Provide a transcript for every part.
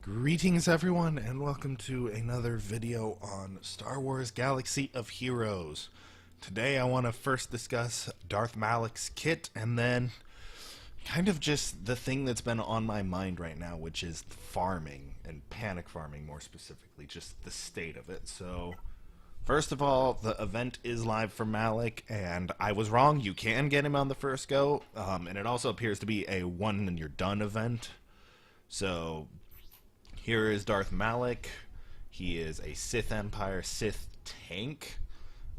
Greetings everyone, and welcome to another video on Star Wars Galaxy of Heroes. Today I want to first discuss Darth Malak's kit, and then kind of just the thing that's been on my mind right now, which is farming, and panic farming more specifically, just the state of it. So, first of all, the event is live for Malak, and I was wrong, you can get him on the first go, and it also appears to be a one and you're done event. So, here is Darth Malak. He is a Sith Empire Sith tank.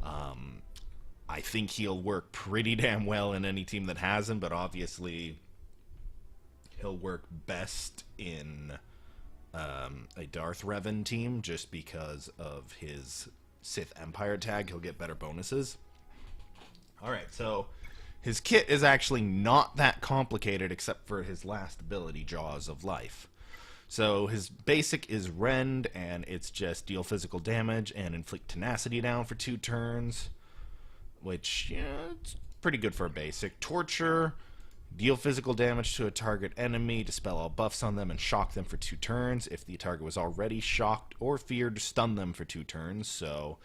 I think he'll work pretty damn well in any team that has him, but obviously he'll work best in a Darth Revan team just because of his Sith Empire tag. He'll get better bonuses. Alright, so his kit is actually not that complicated except for his last ability, Jaws of Life. So his basic is Rend, and it's just deal physical damage and inflict tenacity down for 2 turns, which, yeah, it's pretty good for a basic. Torture, deal physical damage to a target enemy, dispel all buffs on them, and shock them for 2 turns. If the target was already shocked or feared, stun them for 2 turns, so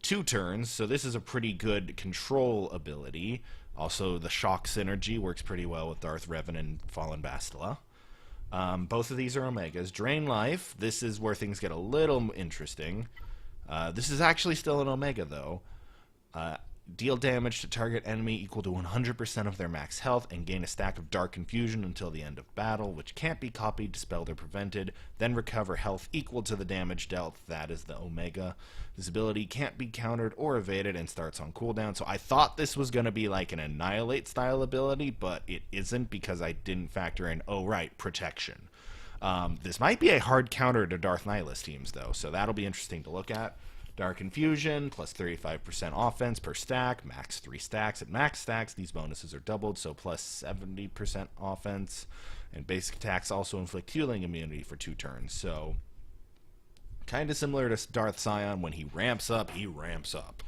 2 turns. So this is a pretty good control ability. Also, the shock synergy works pretty well with Darth Revan and Fallen Bastila. Both of these are Omegas. Drain Life, this is where things get a little interesting. This is actually still an Omega, though. Deal damage to target enemy equal to 100% of their max health, and gain a stack of Dark Confusion until the end of battle, which can't be copied, dispelled, or prevented. Then recover health equal to the damage dealt. That is the Omega. This ability can't be countered or evaded and starts on cooldown. So I thought this was going to be like an Annihilate style ability, but it isn't because I didn't factor in, oh right, protection. This might be a hard counter to Darth Nihilus teams, though, so that'll be interesting to look at. Dark Confusion, plus 35% offense per stack, max 3 stacks. At max stacks, these bonuses are doubled, so plus 70% offense. And basic attacks also inflict healing immunity for 2 turns, so kind of similar to Darth Sion. When he ramps up, he ramps up.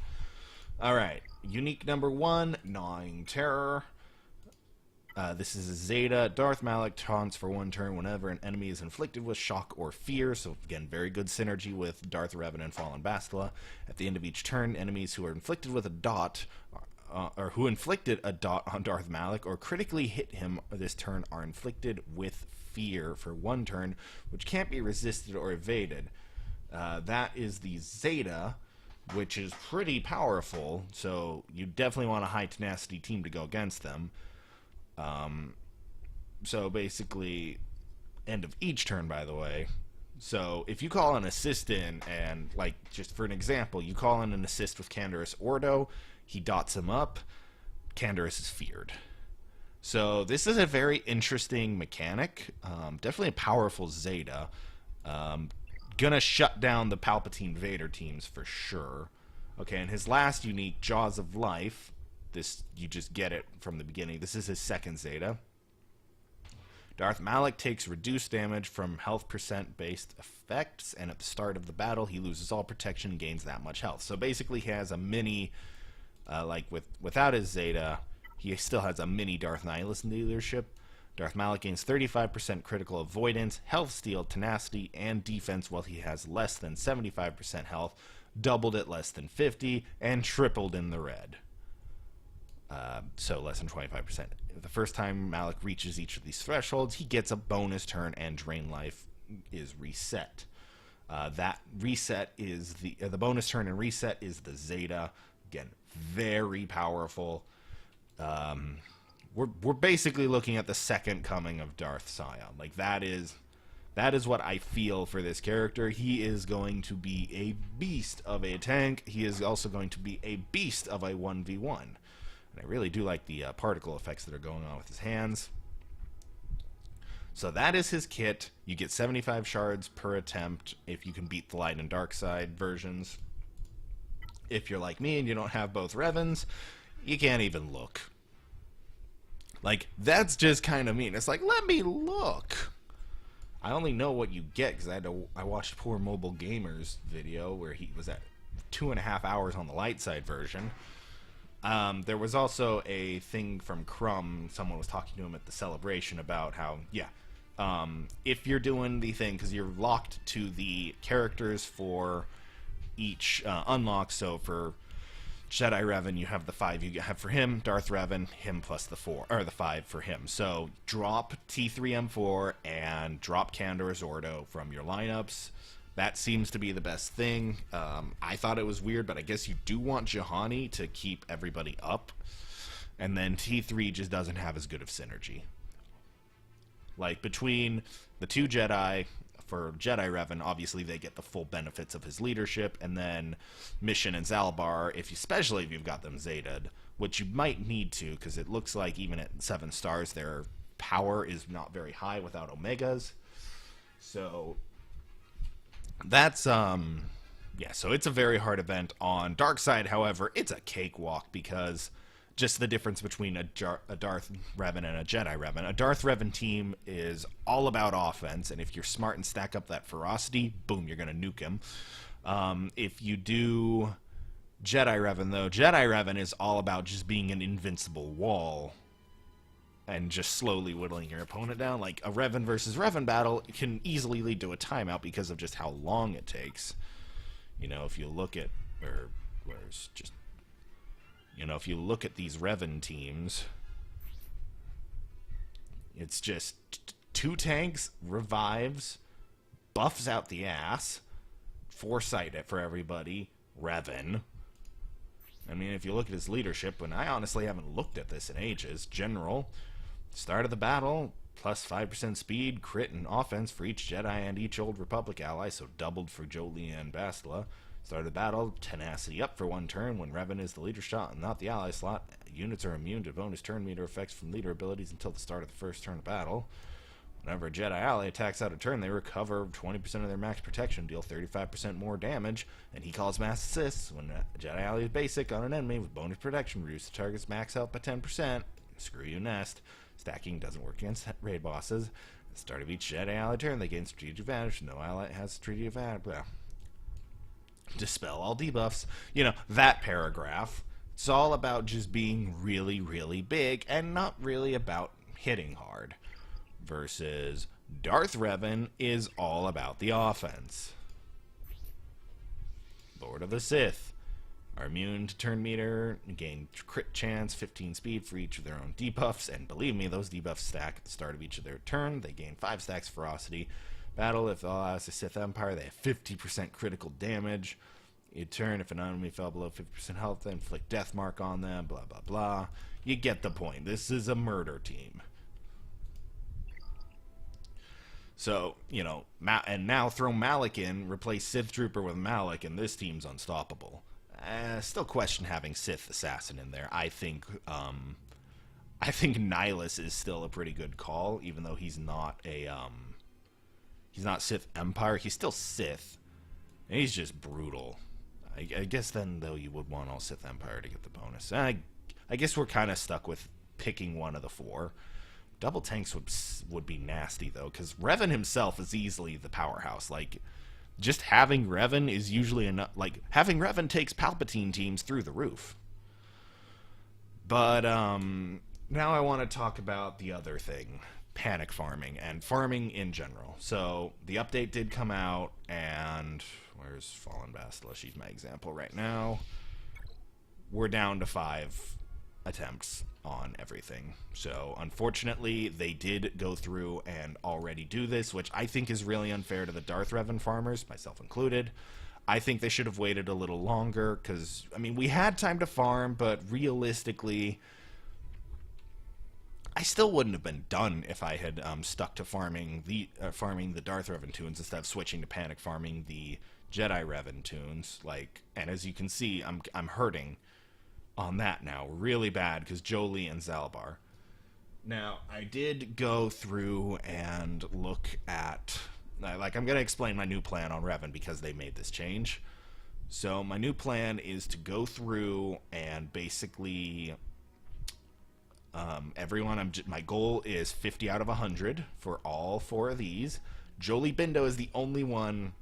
Alright, unique number 1, Gnawing Terror. This is a Zeta. Darth Malak taunts for 1 turn whenever an enemy is inflicted with shock or fear. So again, very good synergy with Darth Revan and Fallen Bastila. At the end of each turn, enemies who are inflicted with a dot, or who inflicted a dot on Darth Malak or critically hit him this turn, are inflicted with fear for 1 turn, which can't be resisted or evaded. That is the Zeta, which is pretty powerful. So you definitely want a high tenacity team to go against them. So basically, end of each turn, by the way. So if you call an assist in, and like, just for an example, you call in an assist with Canderous Ordo, he dots him up, Canderous is feared. So this is a very interesting mechanic, definitely a powerful Zeta. Gonna shut down the Palpatine Vader teams for sure. Okay, and his last unique, Jaws of Life, this, you just get it from the beginning. This is his second Zeta. Darth Malak takes reduced damage from health percent based effects, and at the start of the battle, he loses all protection and gains that much health. So basically, he has a mini, without his Zeta, he still has a mini Darth Nihilus leadership. Darth Malak gains 35% critical avoidance, health steal, tenacity, and defense, while he has less than 75% health, doubled at less than 50, and tripled in the red. So less than 25%. The first time Malak reaches each of these thresholds, he gets a bonus turn, and Drain Life is reset. That reset is the bonus turn and reset is the Zeta. Again, very powerful. We're basically looking at the second coming of Darth Sion. Like, that is what I feel for this character. He is going to be a beast of a tank. He is also going to be a beast of a 1v1. I really do like the particle effects that are going on with his hands. So that is his kit. You get 75 shards per attempt if you can beat the light and dark side versions. If you're like me and you don't have both Revans, you can't even look. Like, that's just kind of mean. It's like, let me look. I only know what you get because I watched Poor Mobile Gamer's video where he was at 2.5 hours on the light side version. There was also a thing from Crumb. Someone was talking to him at the celebration about how, yeah, if you're doing the thing, because you're locked to the characters for each unlock. So for Jedi Revan, you have the 5 you have for him. Darth Revan, him plus the 4 or the 5 for him. So drop T3M4 and drop Candor's Ordo from your lineups. That seems to be the best thing. I thought it was weird, but I guess you do want Juhani to keep everybody up. And then T3 just doesn't have as good of synergy. Like, between the 2 Jedi, for Jedi Revan, obviously they get the full benefits of his leadership, and then Mission and Zalbar, especially if you've got them Zeta'd, which you might need to, because it looks like even at 7 stars, their power is not very high without Omegas. So that's, yeah, so it's a very hard event. On Dark Side, however, it's a cakewalk, because just the difference between a Darth Revan and a Jedi Revan. A Darth Revan team is all about offense, and if you're smart and stack up that ferocity, boom, you're going to nuke him. If you do Jedi Revan, though, Jedi Revan is all about just being an invincible wall and just slowly whittling your opponent down. Like, a Revan versus Revan battle can easily lead to a timeout because of just how long it takes. You know, if you look at, where's just, you know, if you look at these Revan teams, it's just 2 tanks, revives, buffs out the ass, foresight it for everybody, Revan. I mean, if you look at his leadership, and I honestly haven't looked at this in ages, General, start of the battle, plus 5% speed, crit, and offense for each Jedi and each Old Republic ally, so doubled for Jolee and Bastila. Start of the battle, tenacity up for 1 turn. When Revan is the leader shot and not the ally slot, units are immune to bonus turn meter effects from leader abilities until the start of the first turn of battle. Whenever a Jedi ally attacks out a turn, they recover 20% of their max protection, deal 35% more damage, and he calls mass assists. When a Jedi ally is basic on an enemy with bonus protection, reduce the target's max health by 10%. Screw you, Nest. Stacking doesn't work against raid bosses. At the start of each Jedi ally turn, they gain strategic advantage. No ally has strategic advantage. Blah. Dispel all debuffs. You know, that paragraph. It's all about just being really, really big and not really about hitting hard. Versus Darth Revan is all about the offense. Lord of the Sith are immune to turn meter, gain crit chance, 15 speed for each of their own debuffs, and believe me, those debuffs stack at the start of each of their turn. They gain 5 stacks ferocity. Battle, if all allies of Sith Empire, they have 50% critical damage. You turn, if an enemy fell below 50% health, they inflict death mark on them, blah, blah, blah. You get the point. This is a murder team. So, you know, and now throw Malak in, replace Sith Trooper with Malak, and this team's unstoppable. Still question having Sith Assassin in there. I think Nihilus is still a pretty good call, even though he's not a, he's not Sith Empire. He's still Sith, and he's just brutal. I guess then, though, you would want all Sith Empire to get the bonus. I guess we're kind of stuck with picking one of the 4. Double tanks would be nasty, though, because Revan himself is easily the powerhouse. Like, just having Revan is usually enough. Like, having Revan takes Palpatine teams through the roof. But, now I want to talk about the other thing. Panic farming, and farming in general. So, the update did come out, and where's Fallen Bastila? She's my example right now. We're down to 5 attempts on everything. So, unfortunately, they did go through and already do this, which I think is really unfair to the Darth Revan farmers, myself included. I think they should have waited a little longer, because, I mean, we had time to farm, but realistically, I still wouldn't have been done if I had stuck to farming the Darth Revan tunes instead of switching to panic farming the Jedi Revan tunes. Like, and as you can see, I'm hurting on that now really bad because Jolee and Zalbar. Now, I did go through and look at, like, I'm going to explain my new plan on Revan because they made this change. So my new plan is to go through and basically everyone, my goal is 50 out of 100 for all 4 of these. Jolee Bindo is the only one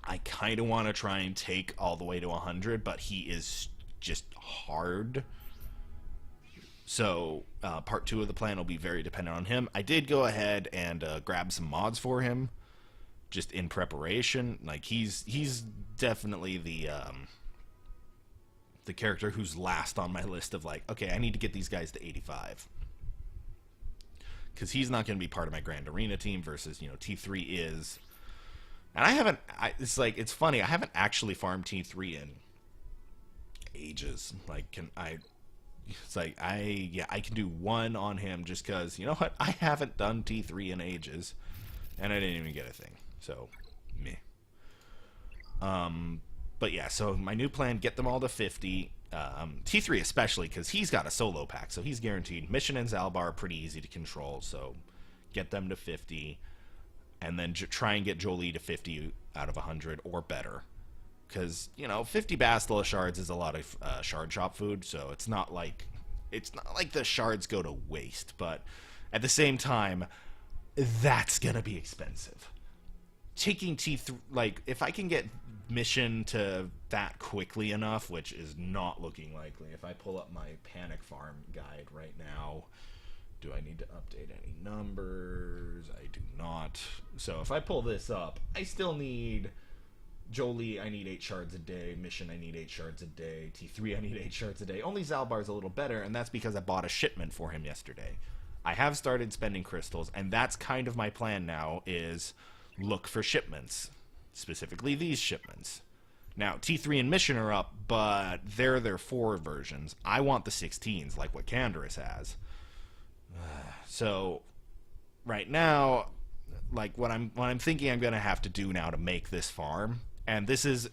I kind of want to try and take all the way to 100, but he is just hard. So part 2 of the plan will be very dependent on him. I did go ahead and grab some mods for him, just in preparation. Like he's definitely the character who's last on my list of like, okay, I need to get these guys to 85. Because he's not going to be part of my Grand Arena team versus, T3 is. And it's funny, I haven't actually farmed T3 in ages. Like, I can do one on him just because, you know what, I haven't done T3 in ages. And I didn't even get a thing. So, meh. But yeah, so my new plan, get them all to 50. T3 especially, because he's got a solo pack, so he's guaranteed. Mission and Zalbar are pretty easy to control, so get them to 50. And then try and get Jolie to 50 out of 100 or better. Because, 50 Bastila shards is a lot of shard shop food, so it's not like the shards go to waste. But at the same time, that's going to be expensive. Taking T3, like, if I can get Mission to that quickly enough, which is not looking likely. If I pull up my Panic Farm guide right now, do I need to update any numbers? I do not. So if I pull this up, I still need Jolie, I need 8 shards a day. Mission, I need 8 shards a day. T3, I need 8 shards a day. Only Zalbar's a little better, and that's because I bought a shipment for him yesterday. I have started spending crystals, and that's kind of my plan now, is look for shipments. Specifically these shipments. Now, T3 and Mission are up, but they're their 4 versions. I want the 16s, like what Canderous has. So, right now, like what I'm thinking I'm gonna have to do now to make this farm, and this is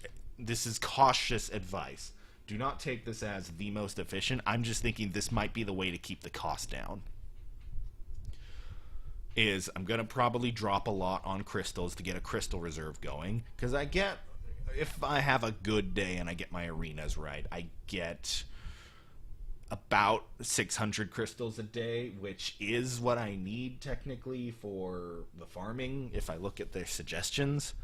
cautious advice. Do not take this as the most efficient. I'm just thinking this might be the way to keep the cost down. Is I'm going to probably drop a lot on crystals to get a crystal reserve going. Because if I have a good day and I get my arenas right, I get about 600 crystals a day, which is what I need technically for the farming, if I look at their suggestions.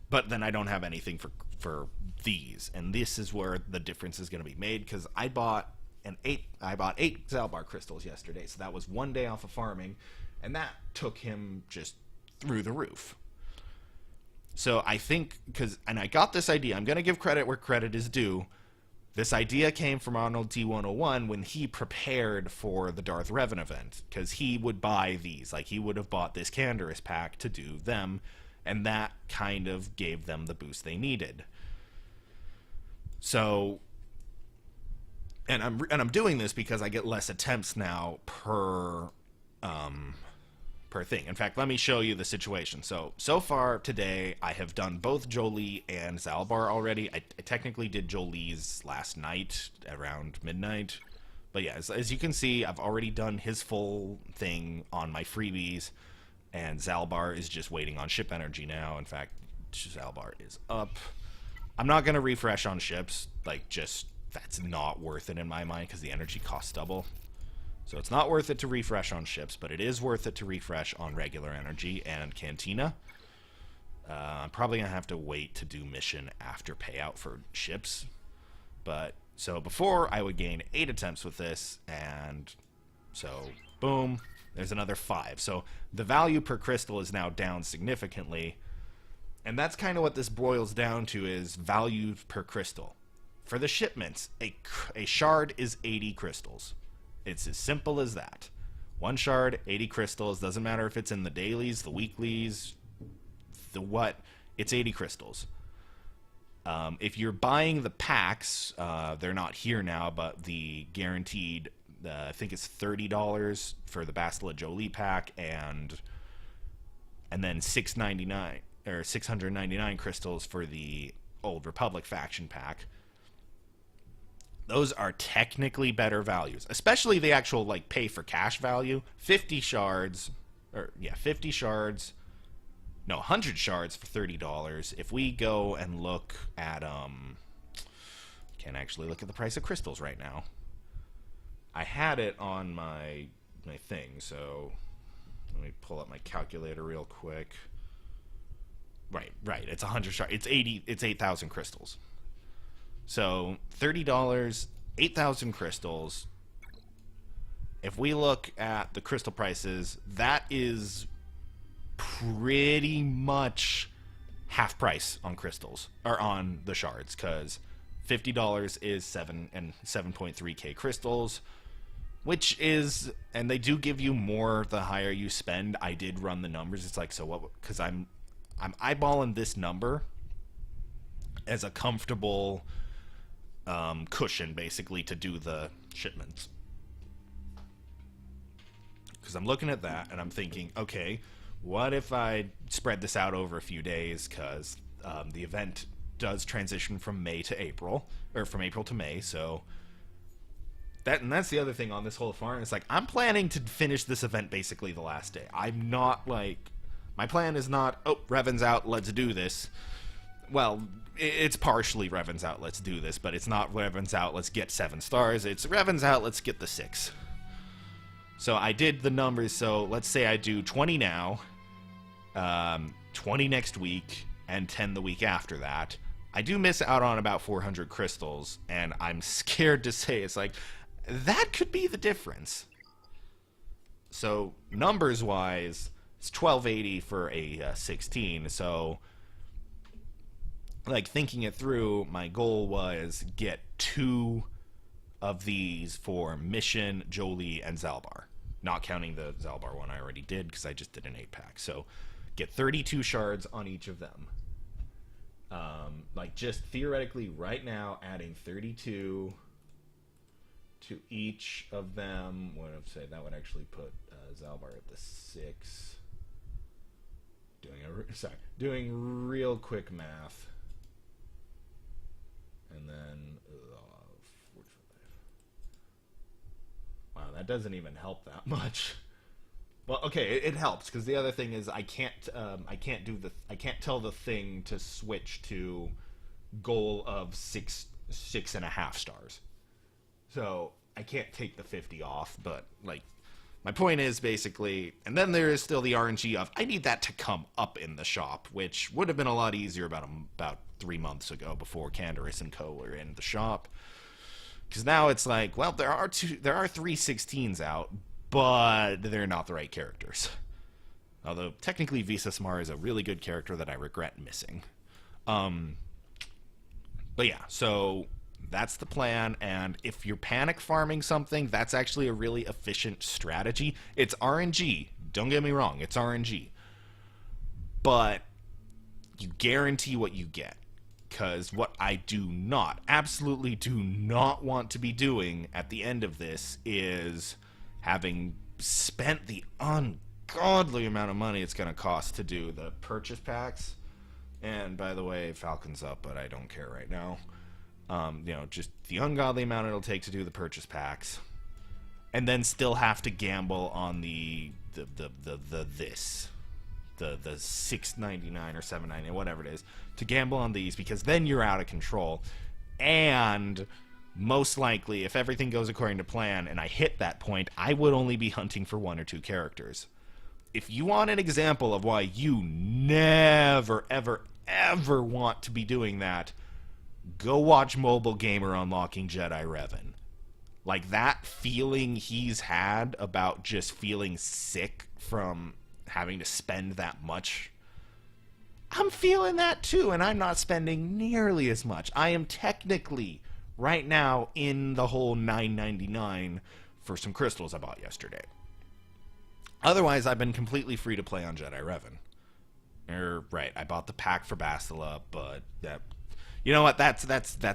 But then I don't have anything for these. And this is where the difference is going to be made, because I bought 8 Zalbar crystals yesterday, so that was one day off of farming. And that took him just through the roof. So I think, and I got this idea, I'm going to give credit where credit is due. This idea came from Arnold T101 when he prepared for the Darth Revan event. Because he would buy these. Like, he would have bought this Canderous pack to do them. And that kind of gave them the boost they needed. So, and I'm doing this because I get less attempts now per thing. In fact, let me show you the situation. So far today, I have done both Jolie and Zalbar already. I technically did Jolie's last night around midnight. But yeah, as you can see, I've already done his full thing on my freebies. And Zalbar is just waiting on ship energy now. In fact, Zalbar is up. I'm not going to refresh on ships. Like, that's not worth it in my mind because the energy costs double. So it's not worth it to refresh on ships, but it is worth it to refresh on regular energy and Cantina. I'm probably going to have to wait to do mission after payout for ships. But, so before I would gain 8 attempts with this, and so, boom, there's another 5. So the value per crystal is now down significantly. And that's kind of what this boils down to, is value per crystal. For the shipments, a shard is 80 crystals. It's as simple as that. 1 shard, 80 crystals. Doesn't matter if it's in the dailies, the weeklies, the what. It's 80 crystals. If you're buying the packs, they're not here now, but the guaranteed, I think it's $30 for the Bastila Jolie pack, and then $6.99 or 699 crystals for the Old Republic faction pack. Those are technically better values, especially the actual, like, pay for cash value. 50 shards, 100 shards for $30. If we go and look at, can't actually look at the price of crystals right now. I had it on my thing, so let me pull up my calculator real quick. Right, it's 100 shards. It's 8,000 crystals. So, $30, 8,000 crystals. if we look at the crystal prices, that is pretty much half price on crystals, or on the shards, because $50 is 7.3k crystals, which is, and they do give you more the higher you spend. I did run the numbers. It's like, so what, because I'm eyeballing this number as a comfortable cushion, basically, to do the shipments. Because I'm looking at that and I'm thinking, okay, what if I spread this out over a few days, because the event does transition from May to April, or from April to May, so that's the other thing on this whole farm. It's like, I'm planning to finish this event basically the last day. I'm not like, my plan is not, oh, Revan's out, let's do this. Well, it's partially Revan's out, let's do this, but it's not Revan's out, let's get 7 stars. It's Revan's out, let's get the 6. So I did the numbers. So let's say I do 20 now, 20 next week, and 10 the week after that. I do miss out on about 400 crystals, and I'm scared to say, it's like, that could be the difference. So numbers wise, it's 1280 for a 16. So, like, thinking it through, my goal was get 2 of these for Mission, Jolie, and Zalbar. Not counting the Zalbar one I already did, because I just did an 8-pack. So get 32 shards on each of them. Like, just theoretically right now, adding 32 to each of them. What would I say? That would actually put Zalbar at the 6. Doing real quick math. And then, wow, that doesn't even help that much. Well, okay, it helps, because the other thing is I can't tell the thing to switch to goal of 6.5 stars. So I can't take the 50 off, but, like, my point is basically, and then there is still the RNG of, I need that to come up in the shop, which would have been a lot easier about 3 months ago, before Canderous and Co. were in the shop. Because now it's like, well, there are 3 16s out, but they're not the right characters. Although, technically, Visa Smar is a really good character that I regret missing. But yeah, so that's the plan, and if you're panic farming something, that's actually a really efficient strategy. It's RNG, don't get me wrong, it's RNG. But you guarantee what you get. Because what I do not, absolutely do not want to be doing at the end of this is having spent the ungodly amount of money it's going to cost to do the purchase packs. And by the way, Falcon's up, but I don't care right now. You know, just the ungodly amount it'll take to do the purchase packs. And then still have to gamble on the $6.99 or $7.99, whatever it is, to gamble on these, because then you're out of control. And most likely, if everything goes according to plan and I hit that point, I would only be hunting for 1 or 2 characters. If you want an example of why you never, ever, ever want to be doing that, go watch Mobile Gamer unlocking Jedi Revan. Like, that feeling he's had about just feeling sick from having to spend that much, I'm feeling that too, and I'm not spending nearly as much. I am technically right now in the whole $9.99 for some crystals I bought yesterday. Otherwise, I've been completely free to play on Jedi Revan. Right, I bought the pack for Bastila, but that, you know what, that's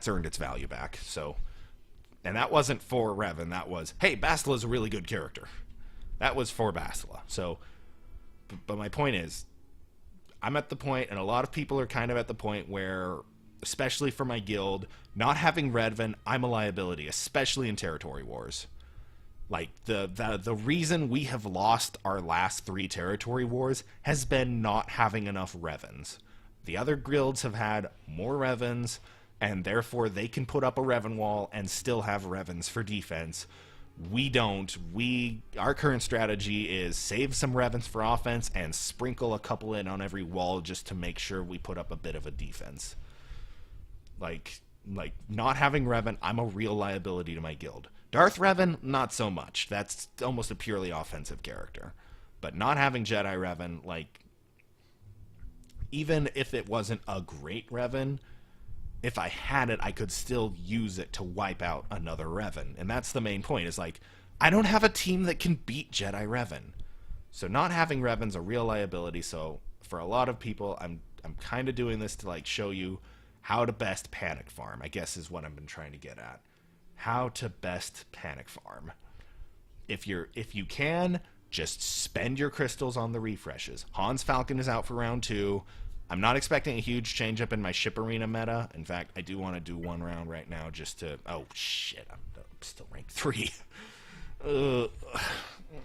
earned its value back. So, and that wasn't for Revan, that was, hey, Bastila's a really good character. That was for Bastila. So, but my point is, I'm at the point, and a lot of people are kind of at the point where, especially for my guild, not having Revan, I'm a liability, especially in territory wars. Like, the reason we have lost our last 3 territory wars has been not having enough Revans. The other guilds have had more Revans, and therefore they can put up a Revan wall and still have Revans for defense. We don't. Our current strategy is save some Revans for offense and sprinkle a couple in on every wall just to make sure we put up a bit of a defense. Like not having Revan, I'm a real liability to my guild. Darth Revan, not so much. That's almost a purely offensive character. But not having Jedi Revan, like, even if it wasn't a great Revan, if I had it, I could still use it to wipe out another Revan. And that's the main point, is like, I don't have a team that can beat Jedi Revan. So not having Revan's a real liability. So for a lot of people, I'm kind of doing this to like show you how to best panic farm, I guess is what I've been trying to get at. How to best panic farm. If you can, just spend your crystals on the refreshes. Hans Falcon is out for round 2. I'm not expecting a huge change up in my ship arena meta. In fact, I do want to do one round right now just to... Oh, shit. I'm still rank 3. Oh,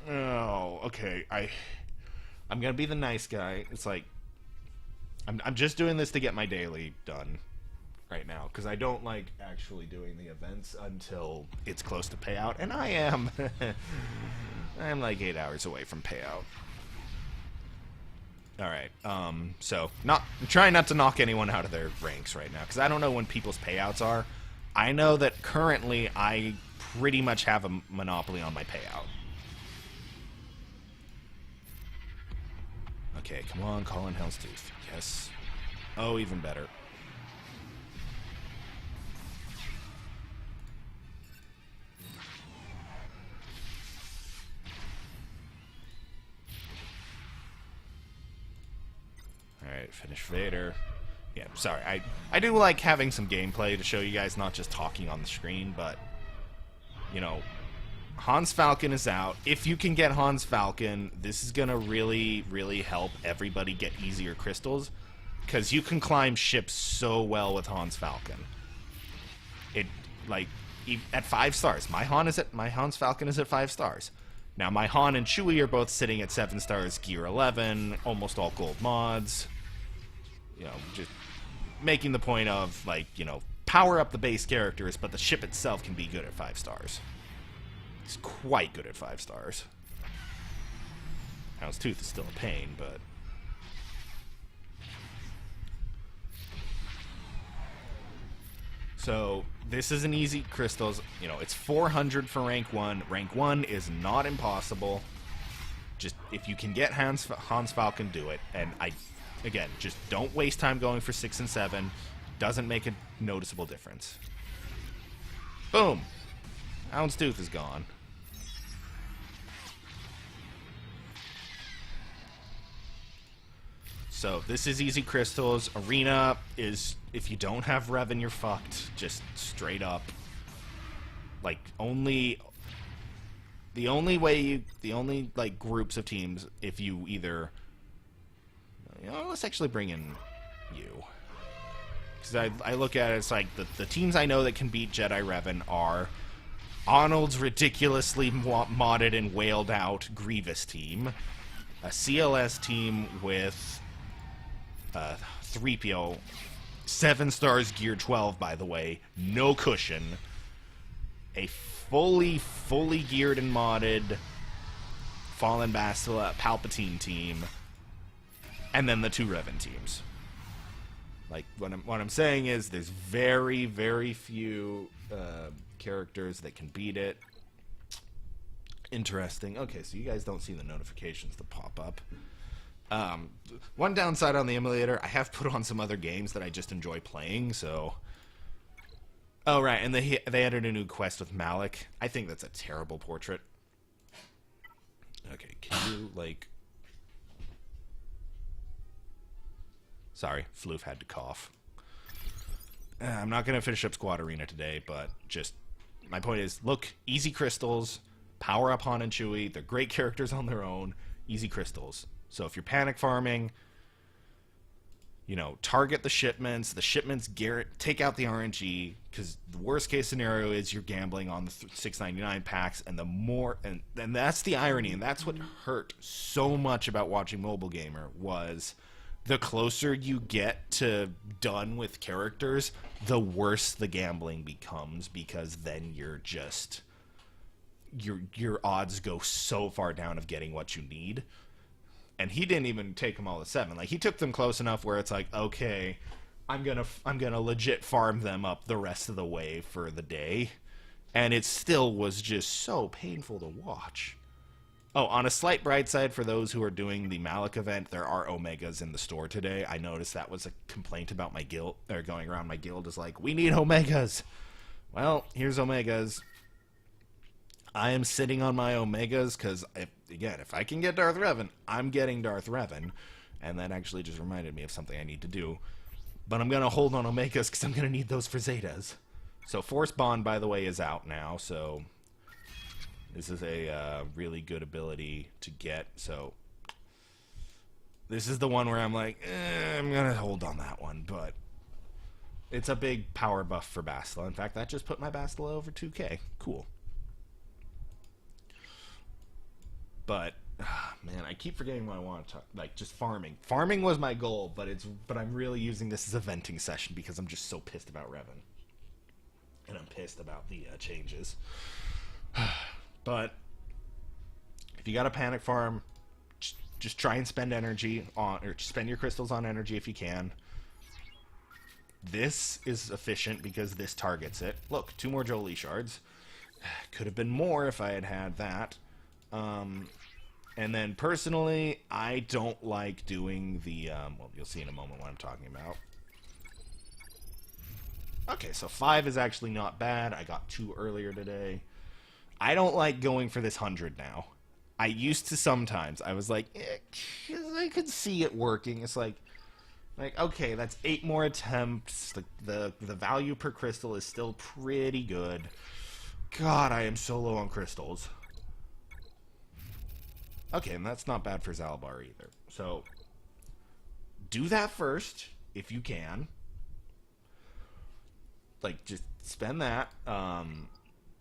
okay. I'm going to be the nice guy. It's like... I'm just doing this to get my daily done right now, because I don't like actually doing the events until it's close to payout, and I am. I'm like 8 hours away from payout. Alright, so, I'm trying not to knock anyone out of their ranks right now, because I don't know when people's payouts are. I know that currently I pretty much have a monopoly on my payout. Okay, come on, call in Hell's Tooth. Yes. Oh, even better. Alright, finish Vader. Yeah, sorry. I do like having some gameplay to show you guys, not just talking on the screen, but, you know, Hans Falcon is out. If you can get Hans Falcon, this is going to really, really help everybody get easier crystals, because you can climb ships so well with Hans Falcon. It, like, at 5 stars. My Hans Falcon is at 5 stars. Now, my Han and Chewie are both sitting at 7 stars, gear 11, almost all gold mods. You know, just making the point of, like, you know, power up the base characters, but the ship itself can be good at 5 stars. It's quite good at 5 stars. Hound's Tooth is still a pain, but... So, this is an easy crystals. You know, it's 400 for rank 1. Rank 1 is not impossible. Just, if you can get Hans Falcon, do it. And again, just don't waste time going for 6 and 7. Doesn't make a noticeable difference. Boom! Hound's Tooth is gone. So, this is easy crystals. Arena is, if you don't have Revan, you're fucked. Just straight up. Like, the only like, groups of teams, if you either... You know, let's actually bring in you. Because I look at it, it's like, the teams I know that can beat Jedi Revan are Arnold's ridiculously modded and wailed out Grievous team, a CLS team with 3PO, 7 stars, gear 12, by the way, no cushion, a fully geared and modded Fallen Bastila Palpatine team, and then the 2 Revan teams. Like, what I'm saying is, there's very, very few characters that can beat it. Interesting. Okay, so you guys don't see the notifications that pop up. One downside on the emulator, I have put on some other games that I just enjoy playing, so... Oh, right, and they added a new quest with Malak. I think that's a terrible portrait. Okay, can you, like... Sorry, Floof had to cough. I'm not going to finish up Squad Arena today, but just... My point is, look, easy crystals, power up Han and Chewie, they're great characters on their own, easy crystals. So if you're panic farming, you know, target the shipments take out the RNG, because the worst case scenario is you're gambling on the $6.99 packs, and the more, and that's the irony, and that's what hurt so much about watching Mobile Gamer, was the closer you get to done with characters, the worse the gambling becomes, because then you're just, your odds go so far down of getting what you need. And he didn't even take them all to 7. Like, he took them close enough where it's like, okay, I'm gonna legit farm them up the rest of the way for the day, and it still was just so painful to watch. Oh, on a slight bright side, for those who are doing the Malak event, there are Omegas in the store today. I noticed that was a complaint about my guild, or going around my guild, is like, we need Omegas. Well, here's Omegas. I am sitting on my Omegas, because, if I can get Darth Revan, I'm getting Darth Revan. And that actually just reminded me of something I need to do. But I'm going to hold on Omegas, because I'm going to need those for Zetas. So Force Bond, by the way, is out now, so this is a really good ability to get. So this is the one where I'm like, I'm going to hold on that one, but it's a big power buff for Bastila. In fact, that just put my Bastila over 2k. Cool. But man, I keep forgetting what I want to talk. Like, just farming. Farming was my goal, but I'm really using this as a venting session because I'm just so pissed about Revan, and I'm pissed about the changes. But if you got a panic farm, just try and spend energy on, or spend your crystals on energy if you can. This is efficient because this targets it. Look, 2 more Jolie shards. Could have been more if I had had that. And then personally, I don't like doing the, well, you'll see in a moment what I'm talking about. Okay, so 5 is actually not bad. I got 2 earlier today. I don't like going for this 100 now. I used to sometimes. I was like, I could see it working. It's like, okay, that's 8 more attempts. The value per crystal is still pretty good. God, I am so low on crystals. Okay, and that's not bad for Zalbar either. So, do that first, if you can. Like, just spend that.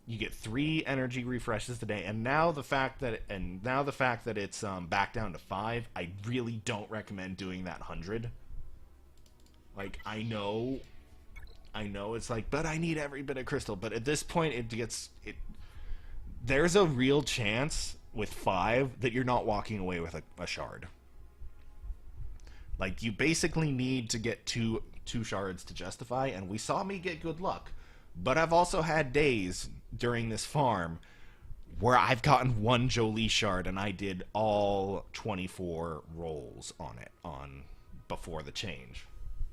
You get 3 energy refreshes today, and now the fact that it's back down to 5, I really don't recommend doing that 100. Like, I know it's like, but I need every bit of crystal. But at this point, there's a real chance with 5 that you're not walking away with a shard. Like, you basically need to get two shards to justify, and we saw me get good luck. But I've also had days during this farm where I've gotten 1 Jolie shard, and I did all 24 rolls on it before the change.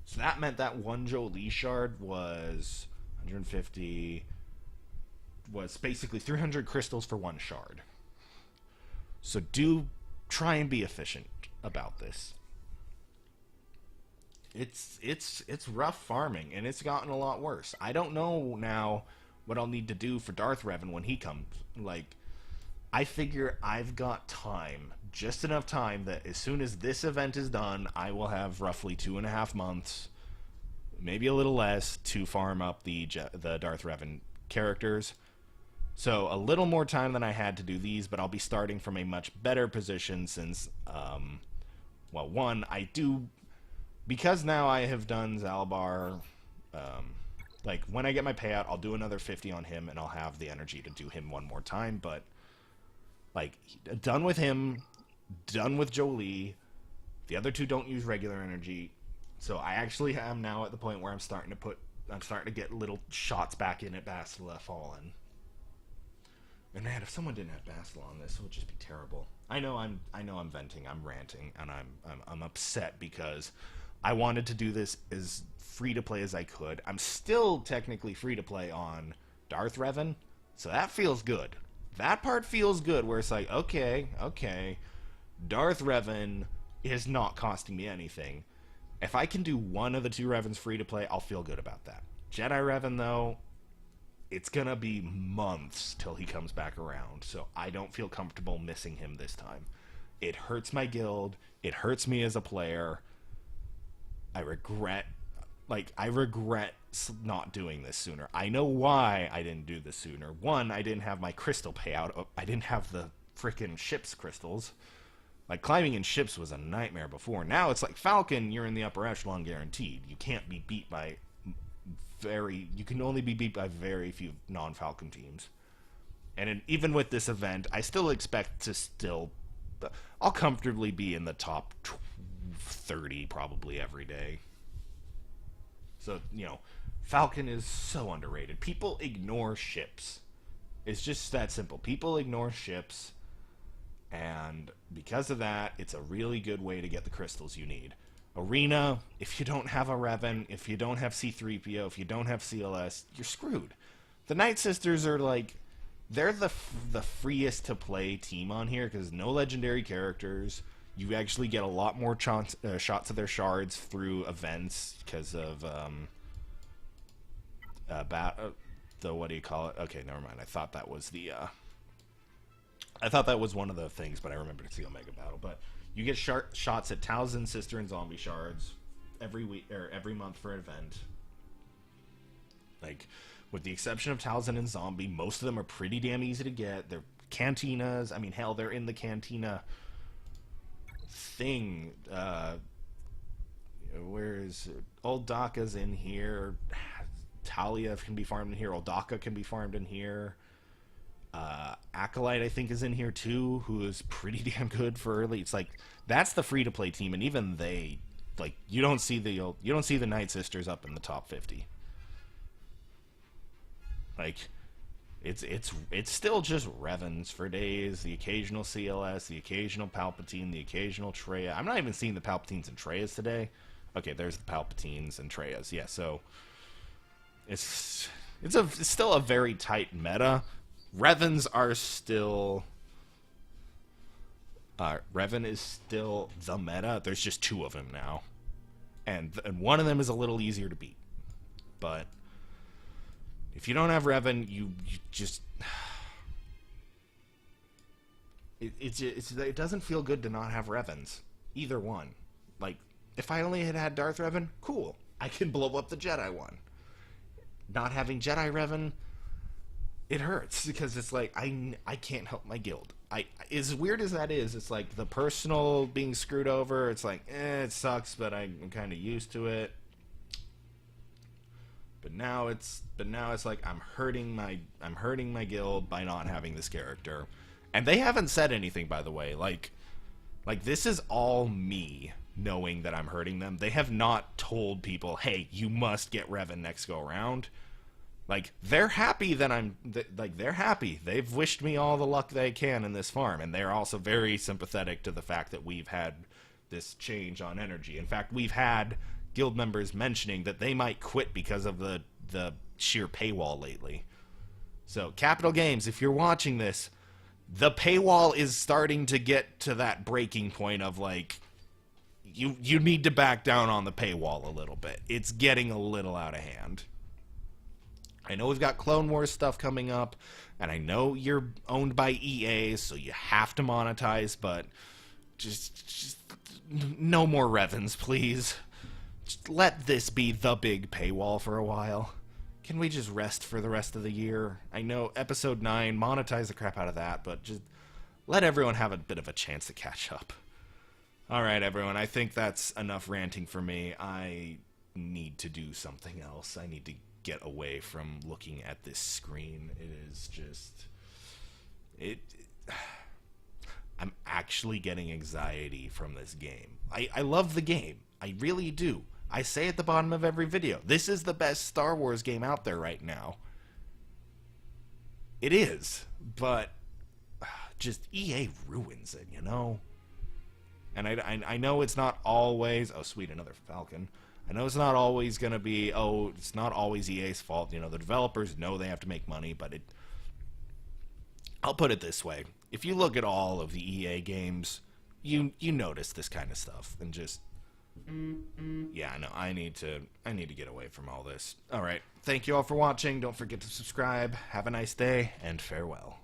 So that meant that 1 Jolie shard was 150, was basically 300 crystals for 1 shard. So do try and be efficient about this. It's rough farming, and it's gotten a lot worse. I don't know now what I'll need to do for Darth Revan when he comes. Like, I figure I've got time, just enough time that as soon as this event is done, I will have roughly 2.5 months, maybe a little less, to farm up the Darth Revan characters. So a little more time than I had to do these, but I'll be starting from a much better position since, well, one, because now I have done Zalbar, like, when I get my payout, I'll do another 50 on him, and I'll have the energy to do him one more time, but, like, done with him, done with Jolie, the other 2 don't use regular energy, so I actually am now at the point where I'm starting to get little shots back in at Bastila Fallen. And man, if someone didn't have Bastila on this, it would just be terrible. I know I'm venting, I'm ranting, and I'm upset because I wanted to do this as free to play as I could. I'm still technically free to play on Darth Revan, so that feels good. That part feels good, where it's like, okay, Darth Revan is not costing me anything. If I can do one of the 2 Revans free to play, I'll feel good about that. Jedi Revan, though, it's gonna be months till he comes back around, so I don't feel comfortable missing him this time. It hurts my guild. It hurts me as a player. I regret not doing this sooner. I know why I didn't do this sooner. 1, I didn't have my crystal payout. I didn't have the frickin' ship's crystals. Like, climbing in ships was a nightmare before. Now it's like Falcon, you're in the upper echelon guaranteed. You can't be beat by you can only be beat by very few non-Falcon teams. And even with this event, I still expect to I'll comfortably be in the top 30 probably every day. So, Falcon is so underrated. People ignore ships. It's just that simple. People ignore ships, and because of that, it's a really good way to get the crystals you need. Arena, if you don't have a Revan, if you don't have C-3PO, if you don't have CLS, you're screwed. The Night Sisters are like, they're the freest to play team on here because no legendary characters. You actually get a lot more shots of their shards through events because of the what do you call it? Okay, never mind. I thought that was one of the things, but I remembered it's the Omega Battle. But you get shots at Talzin, Sister, and Zombie shards every week or every month for an event. Like, with the exception of Talzin and Zombie, most of them are pretty damn easy to get. They're cantinas. I mean, hell, they're in the cantina thing. Where is it? Old Daka's in here. Talia can be farmed in here. Old Daka can be farmed in here. Acolyte, I think, is in here too, who is pretty damn good for early. It's like, that's the free-to-play team, and even they, like, you don't see the Night Sisters up in the top 50. Like, it's still just Revans for days, the occasional CLS, the occasional Palpatine, the occasional Traya. I'm not even seeing the Palpatines and Treyas today. Okay, there's the Palpatines and Treyas. Yeah, so it's still a very tight meta. Revans are still Revan is still the meta. There's just two of them now, and one of them is a little easier to beat. But if you don't have Revan, you just it doesn't feel good to not have Revans. Either one. Like, if I only had Darth Revan, cool. I can blow up the Jedi one. Not having Jedi Revan, it hurts because it's like I can't help my guild. As weird as that is, it's like the personal being screwed over. It's like, it sucks, but I'm kind of used to it. But now it's like I'm hurting my guild by not having this character. And they haven't said anything, by the way. Like this is all me knowing that I'm hurting them. They have not told people, hey, you must get Revan next go around. Like, they're happy that they're happy. They've wished me all the luck they can in this farm, and they're also very sympathetic to the fact that we've had this change on energy. In fact, we've had guild members mentioning that they might quit because of the sheer paywall lately. So, Capital Games, if you're watching this, the paywall is starting to get to that breaking point of, like, you need to back down on the paywall a little bit. It's getting a little out of hand. I know we've got Clone Wars stuff coming up, and I know you're owned by EA, so you have to monetize, but just no more Revans, please. Just let this be the big paywall for a while. Can we just rest for the rest of the year? I know Episode 9, monetize the crap out of that, but just let everyone have a bit of a chance to catch up. Alright, everyone, I think that's enough ranting for me. I need to do something else. I need to get away from looking at this screen. It is just... I'm actually getting anxiety from this game. I love the game. I really do. I say at the bottom of every video, this is the best Star Wars game out there right now. It is, but just EA ruins it, you know? And I know it's not always... Oh, sweet, another Falcon. I know it's not always going to be... Oh, it's not always EA's fault. You know, the developers know they have to make money, but it... I'll put it this way. If you look at all of the EA games, you notice this kind of stuff. And just... Yeah, no, I need to get away from all this. Alright, thank you all for watching. Don't forget to subscribe. Have a nice day, and farewell.